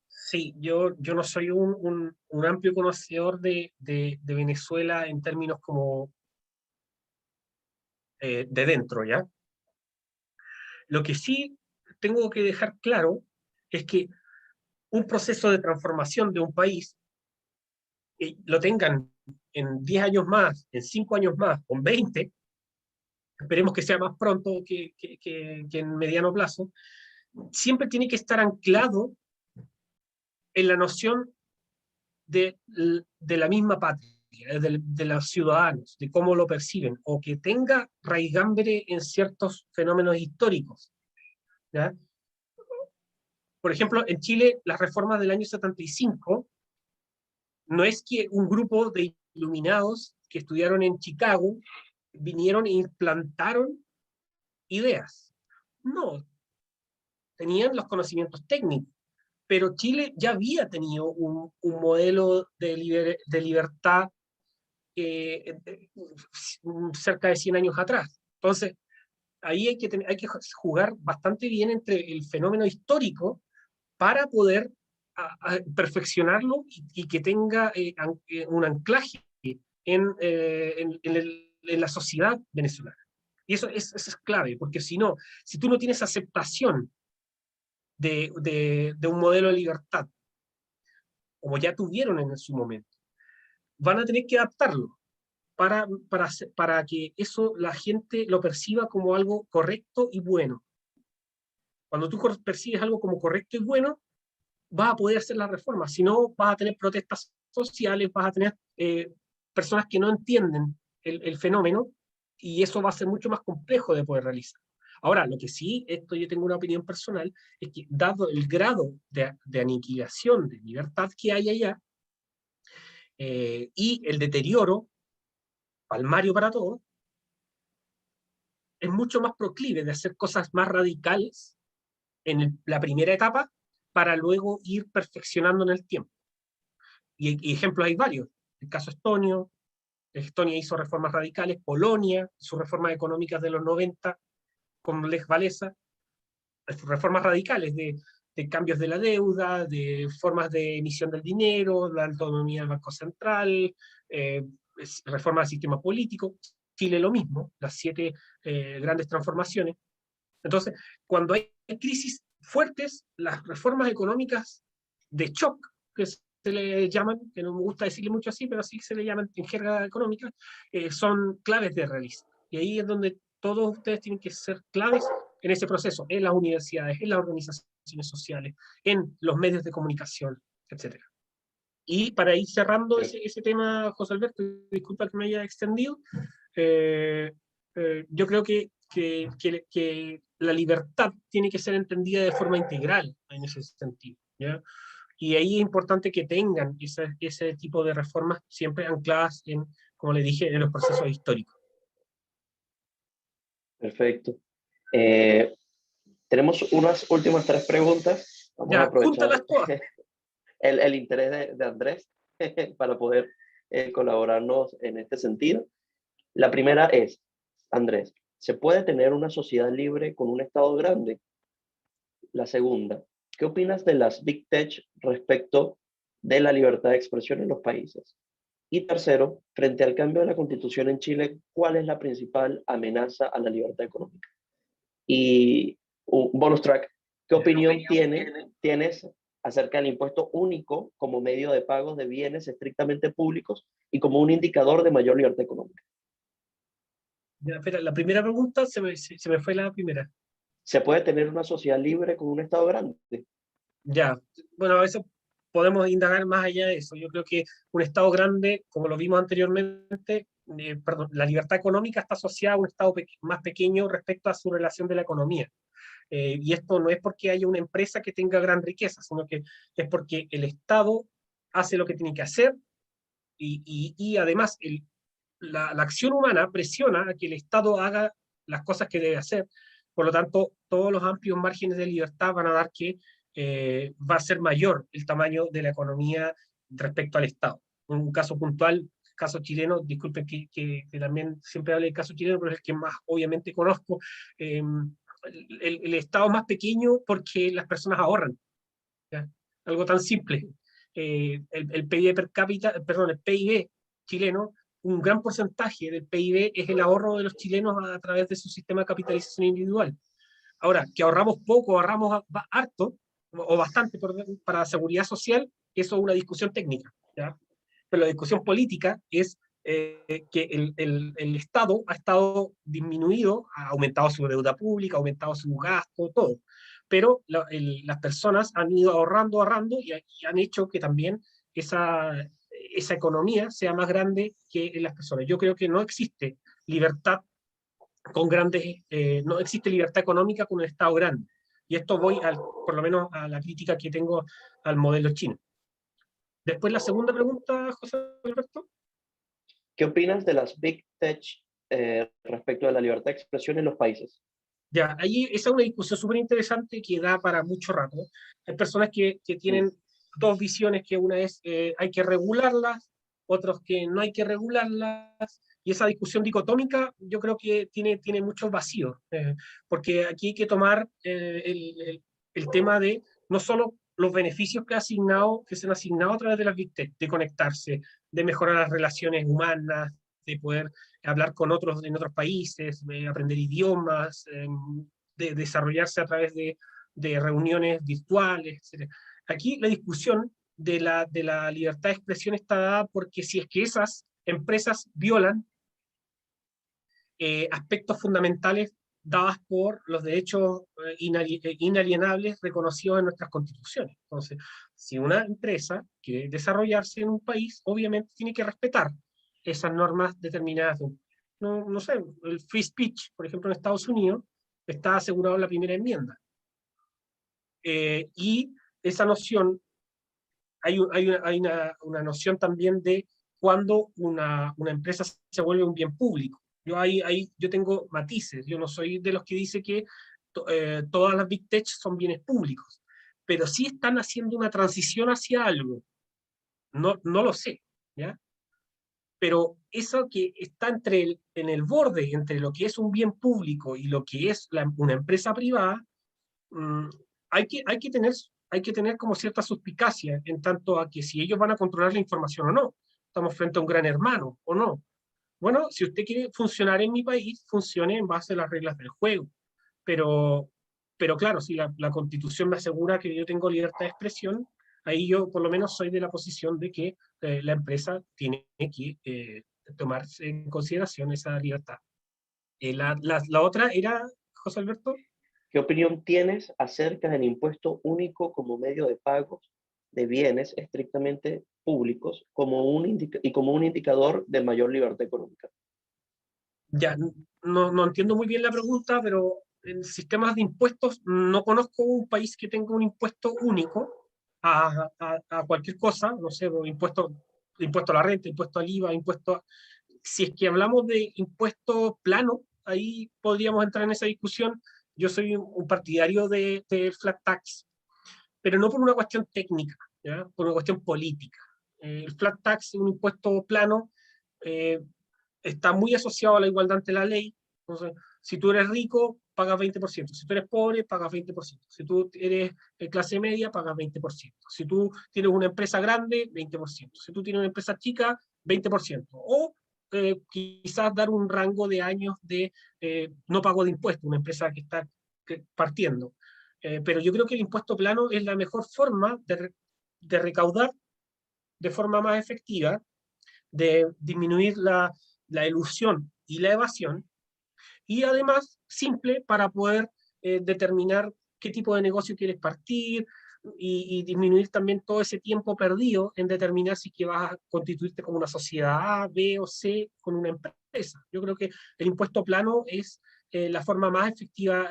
Sí, yo no soy un amplio conocedor de Venezuela en términos como de dentro, ¿ya? Lo que sí tengo que dejar claro es que un proceso de transformación de un país, lo tengan en 10 años más, en 5 años más, o en 20, esperemos que sea más pronto que en mediano plazo, siempre tiene que estar anclado en la noción de la misma patria, de los ciudadanos, de cómo lo perciben, o que tenga raigambre en ciertos fenómenos históricos. ¿Ya? Por ejemplo, en Chile, las reformas del año 75, no es que un grupo de iluminados que estudiaron en Chicago vinieron e implantaron ideas. No, tenían los conocimientos técnicos, pero Chile ya había tenido un modelo de libertad eh, cerca de 100 años atrás. Entonces, ahí hay que jugar bastante bien entre el fenómeno histórico para poder perfeccionarlo y que tenga un anclaje en la sociedad venezolana. Y eso es clave, porque si no, si tú no tienes aceptación de un modelo de libertad, como ya tuvieron en su momento, van a tener que adaptarlo para que eso la gente lo perciba como algo correcto y bueno. Cuando tú percibes algo como correcto y bueno, vas a poder hacer la reforma. Si no, vas a tener protestas sociales, vas a tener personas que no entienden el fenómeno y eso va a ser mucho más complejo de poder realizar. Ahora, lo que sí, esto yo tengo una opinión personal, es que dado el grado de aniquilación de libertad que hay allá y el deterioro palmario para todos, es mucho más proclive de hacer cosas más radicales en la primera etapa para luego ir perfeccionando en el tiempo. Y ejemplos hay varios. El caso estonio, Estonia hizo reformas radicales, Polonia, sus reformas económicas de los 90 con Lech Walesa, reformas radicales de cambios de la deuda, de formas de emisión del dinero, la autonomía del Banco Central, reforma del sistema político. Chile lo mismo, las 7 grandes transformaciones. Entonces, cuando hay crisis fuertes, las reformas económicas de shock, que se le llaman, que no me gusta decirle mucho así, pero así se le llaman en jerga económica, son claves de realizar. Y ahí es donde todos ustedes tienen que ser claves en ese proceso, en las universidades, en las organizaciones sociales, en los medios de comunicación, etcétera. Y para ir cerrando ese tema, José Alberto, disculpa que me haya extendido, yo creo que la libertad tiene que ser entendida de forma integral en ese sentido, ¿ya? Y ahí es importante que tengan ese tipo de reformas siempre ancladas en, como le dije, en los procesos históricos. Perfecto. Tenemos unas últimas 3 preguntas. Vamos a Ya, aprovechar júntalas todas. el interés de Andrés para poder colaborarnos en este sentido. La primera es, Andrés, ¿se puede tener una sociedad libre con un Estado grande? La segunda, ¿qué opinas de las Big Tech respecto de la libertad de expresión en los países? Y tercero, frente al cambio de la Constitución en Chile, ¿cuál es la principal amenaza a la libertad económica? Y un bonus track, ¿qué opinión tienes acerca del impuesto único como medio de pago de bienes estrictamente públicos y como un indicador de mayor libertad económica? Ya, espera, la primera pregunta se me fue la primera. ¿Se puede tener una sociedad libre con un Estado grande? Ya, bueno, a veces podemos indagar más allá de eso. Yo creo que un Estado grande, como lo vimos anteriormente, perdón, la libertad económica está asociada a un Estado más pequeño respecto a su relación de la economía. Y esto no es porque haya una empresa que tenga gran riqueza, sino que es porque el Estado hace lo que tiene que hacer y además la acción humana presiona a que el Estado haga las cosas que debe hacer. Por lo tanto, todos los amplios márgenes de libertad van a dar que va a ser mayor el tamaño de la economía respecto al Estado. Un caso puntual, caso chileno, disculpen que también siempre hable del caso chileno, pero es el que más obviamente conozco. El Estado más pequeño porque las personas ahorran. ¿Ya? Algo tan simple. El PIB per cápita, perdón, el PIB chileno, un gran porcentaje del PIB es el ahorro de los chilenos a través de su sistema de capitalización individual. Ahora, que ahorramos poco, ahorramos harto, o bastante para la seguridad social, eso es una discusión técnica. ¿Ya? Pero la discusión política es que el Estado ha estado disminuido, ha aumentado su deuda pública, ha aumentado su gasto, todo. Pero las personas han ido ahorrando, ahorrando y han hecho que también esa economía sea más grande que las personas. Yo creo que no existe libertad con grandes, no existe libertad económica con un Estado grande. Y esto voy, por lo menos, a la crítica que tengo al modelo chino. Después la segunda pregunta, José Alberto. ¿Qué opinas de las Big Tech respecto a la libertad de expresión en los países? Ya, ahí esa es una discusión súper interesante que da para mucho rato. Hay personas que Mm. tienen dos visiones, que una es hay que regularlas, otros que no hay que regularlas, y esa discusión dicotómica yo creo que tiene muchos vacíos, porque aquí hay que tomar el tema de no solo los beneficios que se han asignado a través de las Big Tech, de conectarse, de mejorar las relaciones humanas, de poder hablar con otros en otros países, aprender idiomas, de desarrollarse a través de reuniones virtuales, etc. Aquí la discusión de la libertad de expresión está dada porque si es que esas empresas violan aspectos fundamentales dadas por los derechos inalienables reconocidos en nuestras constituciones. Entonces, si una empresa quiere desarrollarse en un país, obviamente tiene que respetar esas normas determinadas. No sé, el free speech, por ejemplo, en Estados Unidos, está asegurado en la primera enmienda. Y esa noción, hay una noción también de cuando una empresa se vuelve un bien público. Yo tengo matices, yo no soy de los que dice que todas las Big Tech son bienes públicos, pero sí están haciendo una transición hacia algo. No lo sé, ¿ya? Pero eso que está en el borde entre lo que es un bien público y lo que es una empresa privada, mmm, hay que tener como cierta suspicacia en tanto a que si ellos van a controlar la información o no. Estamos frente a un gran hermano o no. Bueno, si usted quiere funcionar en mi país, funcione en base a las reglas del juego. Pero, pero claro, si la Constitución me asegura que yo tengo libertad de expresión, ahí yo por lo menos soy de la posición de que la empresa tiene que tomar en consideración esa libertad. La otra era, José Alberto. ¿Qué opinión tienes acerca del impuesto único como medio de pago de bienes estrictamente públicos y como un indicador de mayor libertad económica? Ya, no entiendo muy bien la pregunta, pero en sistemas de impuestos no conozco un país que tenga un impuesto único a cualquier cosa, no sé, impuesto a la renta, impuesto al IVA, si es que hablamos de impuesto plano, ahí podríamos entrar en esa discusión. Yo soy un partidario de flat tax, pero no por una cuestión técnica, ¿ya? Por una cuestión política. El flat tax es un impuesto plano, eh, está muy asociado a la igualdad ante la ley. Entonces, si tú eres rico, pagas 20%. Si tú eres pobre, pagas 20%. Si tú eres de clase media, pagas 20%. Si tú tienes una empresa grande, 20%. Si tú tienes una empresa chica, 20%. O quizás dar un rango de años de no pago de impuestos, una empresa que está partiendo. Pero yo creo que el impuesto plano es la mejor forma de recaudar de forma más efectiva, de disminuir la ilusión y la evasión, y además simple para poder determinar qué tipo de negocio quieres partir y disminuir también todo ese tiempo perdido en determinar si que vas a constituirte como una sociedad A, B o C con una empresa. Yo creo que el impuesto plano es la forma más efectiva,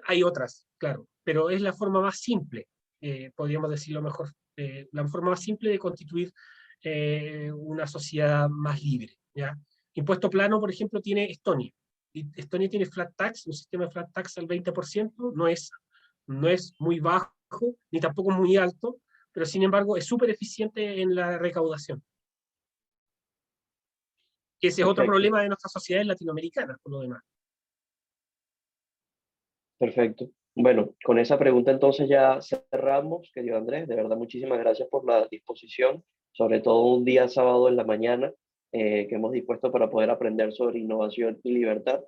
hay otras, claro, pero es la forma más simple, podríamos decirlo mejor, la forma más simple de constituir una sociedad más libre, ¿ya? Impuesto plano, por ejemplo, tiene Estonia. Y Estonia tiene flat tax, un sistema de flat tax al 20%, no es muy bajo, ni tampoco muy alto, pero sin embargo es súper eficiente en la recaudación. Ese es otro Perfecto, problema de nuestras sociedades latinoamericanas, por lo demás. perfecto. Bueno, con esa pregunta entonces ya cerramos, querido Andrés. De verdad, muchísimas gracias por la disposición, sobre todo un día sábado en la mañana que hemos dispuesto para poder aprender sobre innovación y libertad.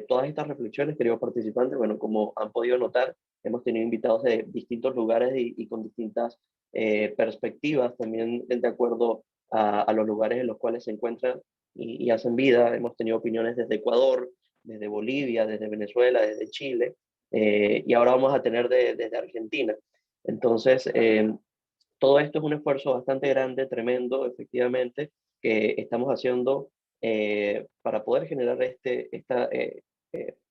Todas estas reflexiones, queridos participantes, bueno, como han podido notar, hemos tenido invitados de distintos lugares y con distintas perspectivas, también de acuerdo a los lugares en los cuales se encuentran y hacen vida. Hemos tenido opiniones desde Ecuador, desde Bolivia, desde Venezuela, desde Chile, y ahora vamos a tener desde Argentina. Entonces, todo esto es un esfuerzo bastante grande, tremendo, efectivamente, que estamos haciendo para poder generar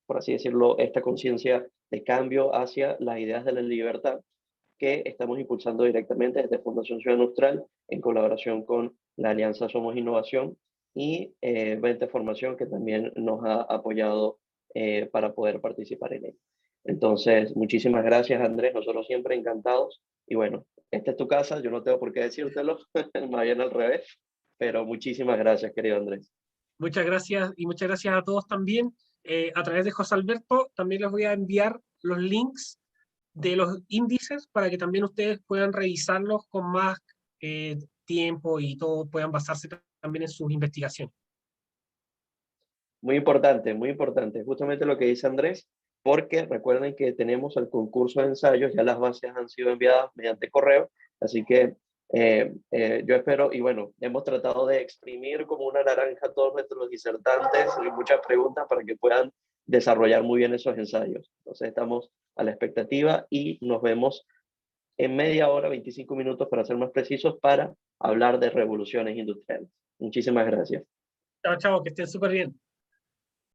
por así decirlo, esta conciencia de cambio hacia las ideas de la libertad que estamos impulsando directamente desde Fundación Ciudad Austral en colaboración con la Alianza Somos Innovación y 20 Formación, que también nos ha apoyado para poder participar en ello. Entonces, muchísimas gracias, Andrés. Nosotros siempre encantados. Y bueno, esta es tu casa, yo no tengo por qué decírtelo, más bien al revés. Pero muchísimas gracias, querido Andrés. Muchas gracias y muchas gracias a todos también. A través de José Alberto también les voy a enviar los links de los índices para que también ustedes puedan revisarlos con más tiempo y todo puedan basarse también en sus investigaciones. Muy importante, justamente lo que dice Andrés, porque recuerden que tenemos el concurso de ensayos, ya las bases han sido enviadas mediante correo, así que yo espero, y bueno, hemos tratado de exprimir como una naranja a todos nuestros disertantes y muchas preguntas para que puedan desarrollar muy bien esos ensayos. Entonces estamos a la expectativa y nos vemos en media hora, 25 minutos para ser más precisos, para hablar de revoluciones industriales. Muchísimas gracias. Chao, chao, que estén súper bien.